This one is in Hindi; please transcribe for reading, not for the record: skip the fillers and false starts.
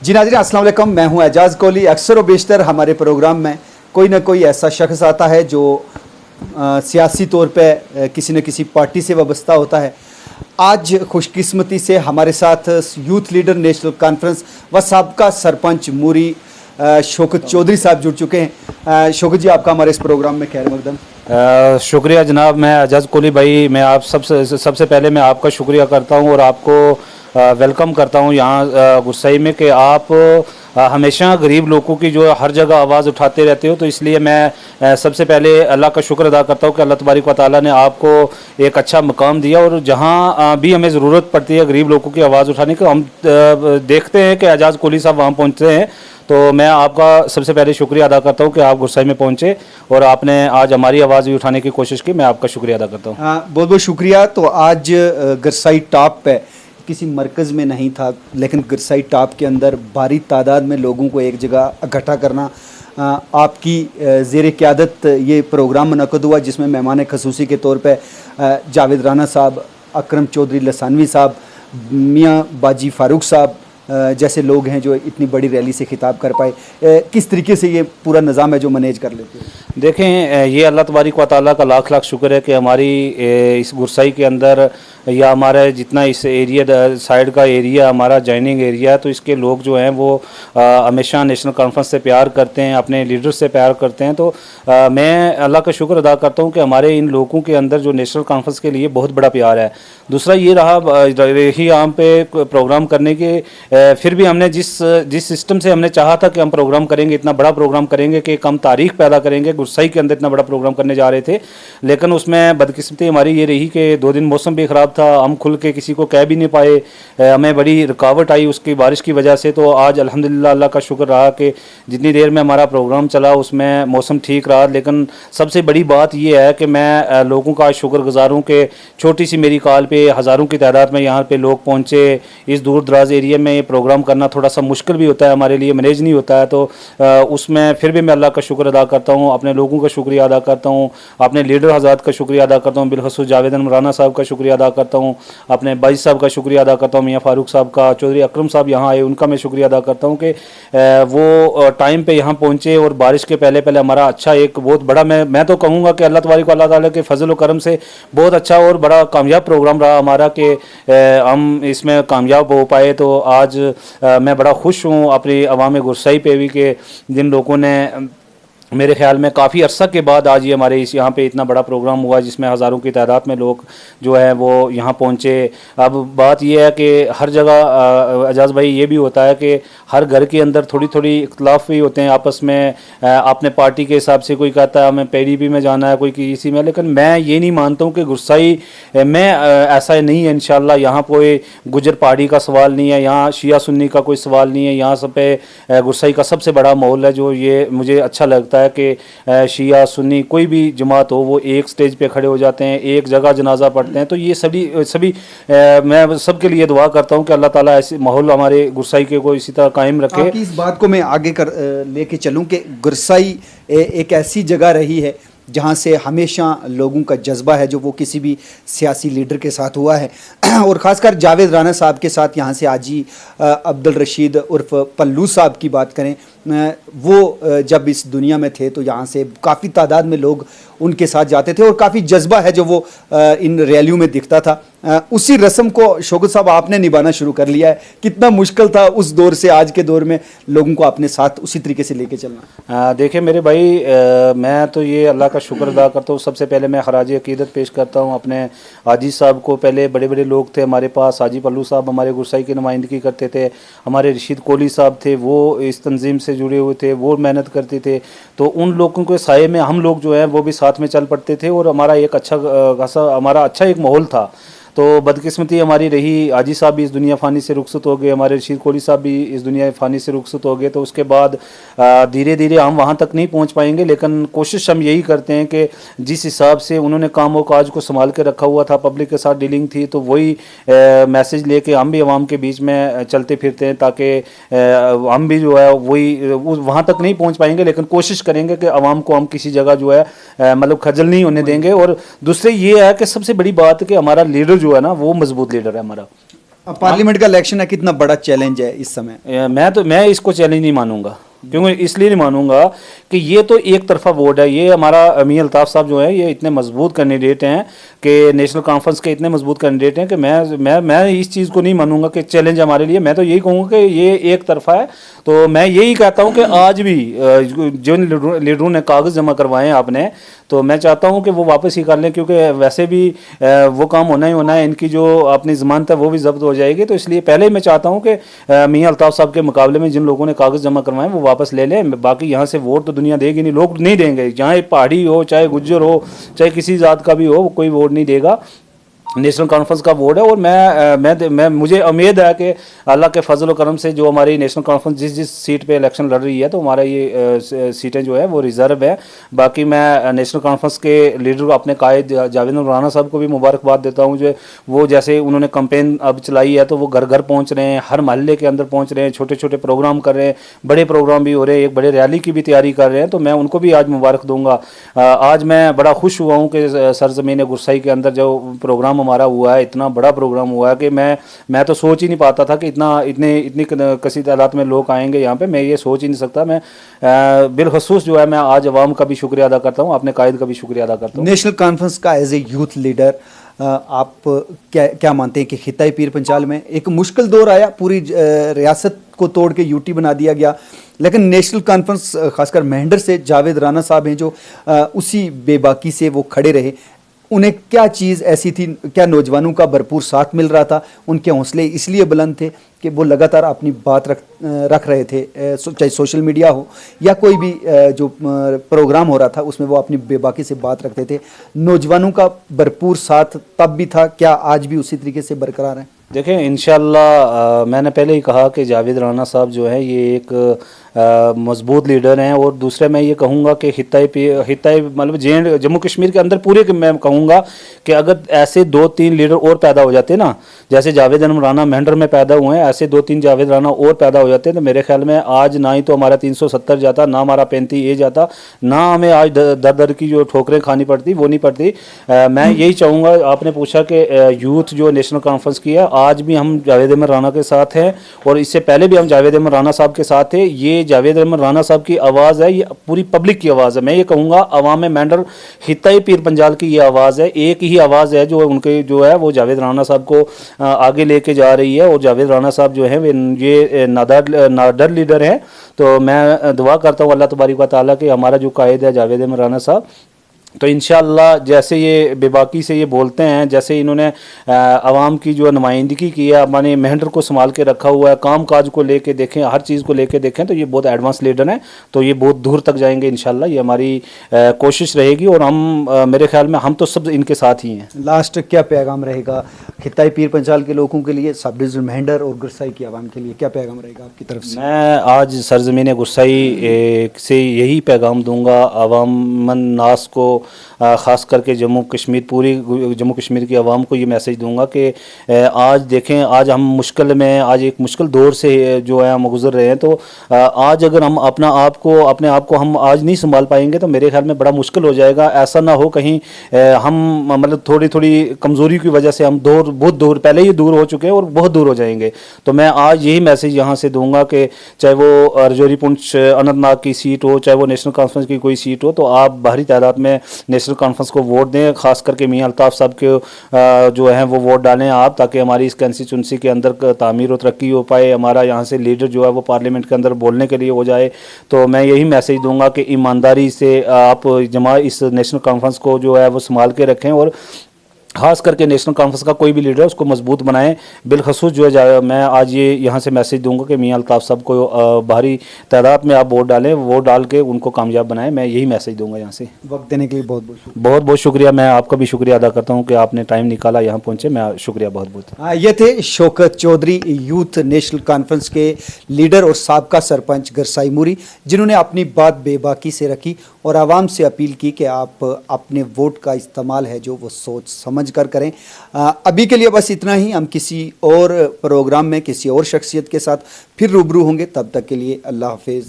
जी नाज़रीन अस्सलाम वालेकुम, मैं हूं एजाज़ कोहली। अक्सर व बेशतर हमारे प्रोग्राम में कोई ना कोई ऐसा शख्स आता है जो सियासी तौर पे किसी न किसी पार्टी से वाबस्ता होता है। आज खुशकिस्मती से हमारे साथ यूथ लीडर नेशनल कॉन्फ्रेंस व साबका सरपंच मूरी शौकत चौधरी साहब जुड़ चुके हैं। शौकत जी, आपका हमारे इस प्रोग्राम में खैर मकदम। शुक्रिया जनाब। मैं एजाज़ कोहली भाई, मैं आप सबसे पहले मैं आपका शुक्रिया करता हूं और आपको वेलकम करता हूं यहाँ गुस्साई में कि आप हमेशा गरीब लोगों की जो हर जगह आवाज़ उठाते रहते हो। तो इसलिए मैं सबसे पहले अल्लाह का शुक्र अदा करता हूँ कि अल्लाह तबारक व तआला ने आपको एक अच्छा मकाम दिया, और जहाँ भी हमें ज़रूरत पड़ती है गरीब लोगों की आवाज़ उठाने की, हम देखते हैं कि एजाज़ कोहली साहब वहाँ पहुँचते हैं। तो मैं आपका सबसे पहले शुक्रिया अदा करता हूँ कि आप गुस्साई में पहुँचे और आपने आज हमारी आवाज़ भी उठाने की कोशिश की। मैं आपका शुक्रिया अदा करता हूँ। बहुत बहुत शुक्रिया। तो आज गरसाई टॉप पे किसी मरकज़ में नहीं था, लेकिन गरसाई टॉप के अंदर भारी तादाद में लोगों को एक जगह इकट्ठा करना, आपकी ज़ेर क़यादत ये प्रोग्राम मुनक़्क़द हुआ जिसमें मेहमान ख़ुसूसी के तौर पे जावेद राना साहब, अकरम चौधरी लसानवी साहब, मियाँ बाजी फ़ारूक साहब जैसे लोग हैं जो इतनी बड़ी रैली से खिताब कर पाए। किस तरीके से ये पूरा निज़ाम है जो मैनेज कर लेते हैं? देखें, ये अल्लाह तबारक व तआला का लाख लाख शुक्र है कि हमारी इस गुरसाई के अंदर या हमारा जितना इस एरिया साइड का एरिया हमारा जॉइनिंग एरिया है, तो इसके लोग जो हैं वो हमेशा नेशनल कॉन्फ्रेंस से प्यार करते हैं, अपने लीडर से प्यार करते हैं। तो मैं अल्लाह का शुक्र अदा करता हूँ कि हमारे इन लोगों के अंदर जो नेशनल कॉन्फ्रेंस के लिए बहुत बड़ा प्यार है। दूसरा ये रही यहाँ पे प्रोग्राम करने के, फिर भी हमने जिस सिस्टम से हमने चाहा था कि हम प्रोग्राम करेंगे, इतना बड़ा प्रोग्राम करेंगे कि कम तारीख पैदा करेंगे, गुरसाई के अंदर इतना बड़ा प्रोग्राम करने जा रहे थे, लेकिन उसमें बदकिस्मती हमारी ये रही कि 2 दिन मौसम भी ख़राब था, हम खुल के किसी को कह भी नहीं पाए, हमें बड़ी रुकावट आई उसकी बारिश की वजह से। तो आज अल्हम्दुलिल्लाह अल्लाह का शुक्र रहा कि जितनी देर में हमारा प्रोग्राम चला उसमें मौसम ठीक रहा। लेकिन सबसे बड़ी बात यह है कि मैं लोगों का शुक्रगुजार हूँ कि छोटी सी मेरी कॉल पे हज़ारों की तादाद में यहाँ पे लोग पहुँचे। इस दूर दराज एरिया में ये प्रोग्राम करना थोड़ा सा मुश्किल भी होता है, हमारे लिए मैनेज नहीं होता है। तो उसमें फिर भी मैं अल्लाह का शुक्र अदा करता हूँ, अपने लोगों का शुक्रिया अदा करता हूँ, अपने लीडर हज़रात का शुक्रिया अदा करता हूँ, बिलखसूस जावेद राना साहब का शुक्रिया अदा करता हूँ, अपने बाजी साहब का शुक्रिया अदा करता हूँ, मियाँ फ़ारूक साहब का, चौधरी अकरम साहब यहाँ आए उनका मैं शुक्रिया अदा करता हूँ कि वो टाइम पे यहाँ पहुँचे। और बारिश के पहले पहले हमारा अच्छा एक बहुत बड़ा, मैं तो कहूँगा कि अल्लाह तबारक व तआला के फजल व करम से बहुत अच्छा और बड़ा कामयाब प्रोग्राम रहा हमारा कि हम इसमें कामयाब हो पाए। तो आज मैं बड़ा खुश हूँ अपनी अवाम गुरसाई पे भी कि जिन लोगों ने मेरे ख्याल में काफ़ी अरसा के बाद आज ये हमारे इस यहाँ पे इतना बड़ा प्रोग्राम हुआ जिसमें हज़ारों की तादाद में लोग जो है वो यहाँ पहुँचे। अब बात ये है कि हर जगह एजाज़ भाई ये भी होता है कि हर घर के अंदर थोड़ी थोड़ी इख्तलाफ भी होते हैं आपस में, अपने पार्टी के हिसाब से कोई कहता है हमें पीडीपी में जाना है, कोई किसी में। लेकिन मैं ये नहीं मानता हूँ कि गुरसाई में ऐसा नहीं है। इंशाल्लाह यहाँ कोई गुजर पहाड़ी का सवाल नहीं है, यहाँ शिया सुन्नी का कोई सवाल नहीं है, यहाँ सब पे गुरसाई का सबसे बड़ा माहौल है जो ये मुझे अच्छा लगता है कि शिया सुन्नी कोई भी जमात हो वो एक स्टेज पे खड़े हो जाते हैं, एक जगह जनाजा पढ़ते हैं। तो ये सभी मैं सबके लिए दुआ करता हूँ कि अल्लाह ताला ऐसे माहौल हमारे गुरसाई के को इसी तरह कायम रखे। आपकी इस बात को मैं आगे लेके चलूँ कि गुरसाई एक ऐसी जगह रही है जहाँ से हमेशा लोगों का जज्बा है जो वो किसी भी सियासी लीडर के साथ हुआ है, और ख़ासकर जावेद राना साहब के साथ यहाँ से आजी अब्दुल रशीद उर्फ पल्लू साहब की बात करें, वो जब इस दुनिया में थे तो यहाँ से काफ़ी तादाद में लोग उनके साथ जाते थे और काफ़ी जज्बा है जो वो इन रैलियों में दिखता था। उसी रस्म को शौकत साहब आपने निभाना शुरू कर लिया है। कितना मुश्किल था उस दौर से आज के दौर में लोगों को अपने साथ उसी तरीके से लेके चलना? देखिए मेरे भाई, मैं तो ये अल्लाह का शुक्र अदा करता हूँ। सबसे पहले मैं खराज अकीदत पेश करता हूँ अपने हाजी साहब को। पहले बड़े बड़े लोग थे हमारे पास, हाजी पल्लू साहब हमारे गुरसाई की नुमाइंदगी करते थे, हमारे रशीद कोहली साहब थे वो इस तंजीम से जुड़े हुए थे, वो मेहनत करते थे। तो उन लोगों के साये में हम लोग जो हैं वो भी साथ में चल पड़ते थे और हमारा एक अच्छा एक माहौल था। तो बदकिस्मती हमारी रही, हाजी साहब भी इस दुनिया फ़ानी से रुखसत हो गए, हमारे रशीद कोहली साहब भी इस दुनिया फ़ानी से रुखसत हो गए। तो उसके बाद धीरे धीरे हम वहाँ तक नहीं पहुँच पाएंगे, लेकिन कोशिश हम यही करते हैं कि जिस हिसाब से उन्होंने काम व काज को संभाल के रखा हुआ था, पब्लिक के साथ डीलिंग थी, तो वही मैसेज लेके हम भी आवाम के बीच में चलते फिरते हैं ताकि हम भी जो है वही वहाँ तक नहीं पहुँच पाएंगे, लेकिन कोशिश करेंगे कि आवाम को हम किसी जगह जो है मतलब खजल नहीं होने देंगे। और दूसरे ये है कि सबसे बड़ी बात है कि हमारा लीडर जो है ना वो मजबूत लीडर है हमारा। पार्लियामेंट का इलेक्शन है, कितना बड़ा चैलेंज है इस समय? मैं इसको चैलेंज नहीं मानूंगा, क्योंकि इसलिए नहीं मानूंगा कि ये तो एक तरफा वोट है। ये हमारा मियां अल्ताफ साहब जो है, ये इतने मजबूत कैंडिडेट हैं कि नेशनल कॉन्फ्रेंस के इतने मजबूत कैंडिडेट हैं कि मैं इस चीज़ को नहीं मानूंगा कि चैलेंज हमारे लिए। मैं तो यही कहूँगा कि ये एक तरफा है। तो मैं यही कहता हूँ कि आज भी जिन लीडरों ने कागज़ जमा करवाए हैं आपने, तो मैं चाहता हूँ कि वो वापस ही कर लें, क्योंकि वैसे भी वो काम होना ही होना है। इनकी जो अपनी ज़मानत है वो भी जब्त हो जाएगी। तो इसलिए पहले ही मैं चाहता हूँ कि मियां अल्ताफ साहब के मुकाबले में जिन लोगों ने कागज़ जमा करवाए वो वापस ले लें। बाकी यहाँ से वोट तो दुनिया देगी नहीं, लोग नहीं देंगे। चाहे पहाड़ी हो, चाहे गुज्जर हो, चाहे किसी ज़ात का भी हो, कोई वोट नहीं देगा। नेशनल कॉन्फ्रेंस का वोट है। और मैं मुझे उम्मीद है कि अल्लाह के फजल करम से जो हमारी नेशनल कॉन्फ्रेंस जिस सीट पे इलेक्शन लड़ रही है, तो हमारा ये सीटें जो है वो रिजर्व है। बाकी मैं नेशनल कॉन्फ्रेंस के लीडर अपने कायद जावेद राना साहब को भी मुबारकबाद देता हूँ। जो वो जैसे उन्होंने कंपेन अब चलाई है, तो वो घर घर पहुँच रहे हैं, हर मोहल्ले के अंदर पहुँच रहे हैं, छोटे छोटे प्रोग्राम कर रहे हैं, बड़े प्रोग्राम भी हो रहे हैं, एक बड़े रैली की भी तैयारी कर रहे हैं। तो मैं उनको भी आज मुबारक दूंगा। आज मैं बड़ा खुश हुआ हूँ कि सरजमीन गुरसाई के अंदर जो प्रोग्राम हमारा हुआ है, इतना बड़ा प्रोग्राम हुआ है कि मैं तो सोच ही नहीं पाता था कि इतनी कसी तादाद में लोग आएंगे यहाँ पे। मैं ये सोच ही नहीं सकता। मैं बिलखसूस जो है, मैं आज अवाम का भी शुक्रिया अदा करता हूँ, अपने कायद का भी शुक्रिया अदा करता हूँ। नेशनल कॉन्फ्रेंस का एज ए यूथ लीडर आप क्या मानते हैं कि खिताई पीर पंचाल में एक मुश्किल दौर आया, पूरी रियासत को तोड़ के यूटी बना दिया गया, लेकिन नेशनल कॉन्फ्रेंस खासकर मेहंडर से जावेद राना साहब हैं जो उसी बेबाकी से वो खड़े रहे। उन्हें क्या चीज़ ऐसी थी, क्या नौजवानों का भरपूर साथ मिल रहा था, उनके हौसले इसलिए बुलंद थे कि वो लगातार अपनी बात रख रहे थे, चाहे सोशल मीडिया हो या कोई भी जो प्रोग्राम हो रहा था उसमें वो अपनी बेबाकी से बात रखते थे। नौजवानों का भरपूर साथ तब भी था, क्या आज भी उसी तरीके से बरकरार है? देखें, इंशाल्लाह मैंने पहले ही कहा कि जावेद राना साहब जो है ये एक मजबूत लीडर हैं। और दूसरे मैं ये कहूँगा कि हित्ताई मतलब जम्मू कश्मीर के अंदर पूरे मैं कहूँगा कि अगर ऐसे 2-3 लीडर और पैदा हो जाते ना, जैसे जावेद राना मेहंडर में पैदा हुए हैं, ऐसे 2-3 जावेद राना और पैदा हो जाते, तो मेरे ख्याल में आज ना ही तो हमारा 370 जाता, ना हमारा 35A जाता, ना हमें आज दर दर की जो ठोकरें खानी पड़ती वो नहीं पड़ती। मैं यही चाहूँगा, आपने पूछा कि यूथ जो नेशनल कॉन्फ्रेंस की है, आज भी हम जावेद अहमद राना के साथ हैं और इससे पहले भी हम जावेद अहमद राना साहब के साथ थे। ये जावेद अहमद राना साहब की आवाज़ है, ये पूरी पब्लिक की आवाज़ है। मैं ये कहूँगा अवाम मेंढर हित्ताई पीर पंजाल की ये आवाज़ है, एक ही आवाज़ है जो उनके जो है वो जावेद राना साहब को आगे लेके जा रही है। और जावेद राना साहब जो है ये नादर लीडर हैं। तो मैं दुआ करता हूँ अल्लाह तबारक व तआला कि हमारा जो कायद है जावेद अहमद राना साहब, तो इंशाअल्लाह जैसे ये बेबाकी से ये बोलते हैं, जैसे इन्होंने आवाम की जो नुमाइंदगी की है, माने मेहंडर को संभाल के रखा हुआ है, काम काज को लेके देखें, हर चीज़ को लेके देखें, तो ये बहुत एडवांस लीडर हैं। तो ये बहुत दूर तक जाएंगे इंशाअल्लाह, ये हमारी कोशिश रहेगी। और हम मेरे ख्याल में हम तो सब इनके साथ ही हैं। लास्ट क्या पैगाम रहेगा खिताई पीर पंचाल के लोगों के लिए, सब डिवीज़न मेहंडर और गुरसाई की आवाम के लिए क्या पैगाम रहेगा आपकी तरफ से? मैं आज सरजमीन गुरसाई से यही पैगाम दूंगा अवामन नास को, ख़ास करके जम्मू कश्मीर, पूरी जम्मू कश्मीर की आवाम को ये मैसेज दूंगा कि आज देखें, आज हम मुश्किल में, आज एक मुश्किल दौर से जो है हम गुजर रहे हैं। तो आज अगर हम अपने आप को हम आज नहीं संभाल पाएंगे तो मेरे ख्याल में बड़ा मुश्किल हो जाएगा। ऐसा ना हो कहीं हम मतलब थोड़ी थोड़ी कमज़ोरी की वजह से हम बहुत दूर पहले ही दूर हो चुके हैं और बहुत दूर हो जाएंगे। तो मैं आज यही मैसेज यहाँ से दूंगा कि चाहे वो रजौरी पुंछ अनंतनाग की सीट हो, चाहे वो नेशनल कॉन्फ्रेंस की कोई सीट हो, तो आप भारी तादाद में नेशनल कॉन्फ्रेंस को वोट दें। खास करके मियां अल्ताफ साहब के जो हैं वो वोट डालें आप, ताकि हमारी इस कंस्टिट्यूंसी के अंदर तामीर और तरक्की हो पाए, हमारा यहाँ से लीडर जो है वो पार्लियामेंट के अंदर बोलने के लिए हो जाए। तो मैं यही मैसेज दूंगा कि ईमानदारी से आप इस नेशनल कॉन्फ्रेंस को जो है वो संभाल के रखें और खास करके नेशनल कॉन्फ्रेंस का कोई भी लीडर उसको मजबूत बनाएं। बिलखसूस जो है मैं आज ये यहाँ से मैसेज दूंगा कि मियां अल्ताफ साहब को भारी तादाद में आप वोट डालें, वोट डाल के उनको कामयाब बनाएं। मैं यही मैसेज दूंगा यहाँ से। वक्त देने के लिए बहुत बहुत शुक्रिया। मैं आपका भी शुक्रिया अदा करता हूँ कि आपने टाइम निकाला, यहाँ पहुँचे। मैं शुक्रिया बहुत बहुत। ये थे Shaukat Chaudhary, Youth National Conference के लीडर और साबका सरपंच गरसाई मूरी, जिन्होंने अपनी बात बेबाकी से रखी और आवाम से अपील की कि आप अपने वोट का इस्तेमाल है जो वो सोच समझ कर करें। अभी के लिए बस इतना ही। हम किसी और प्रोग्राम में किसी और शख्सियत के साथ फिर रूबरू होंगे। तब तक के लिए अल्लाह हाफिज़।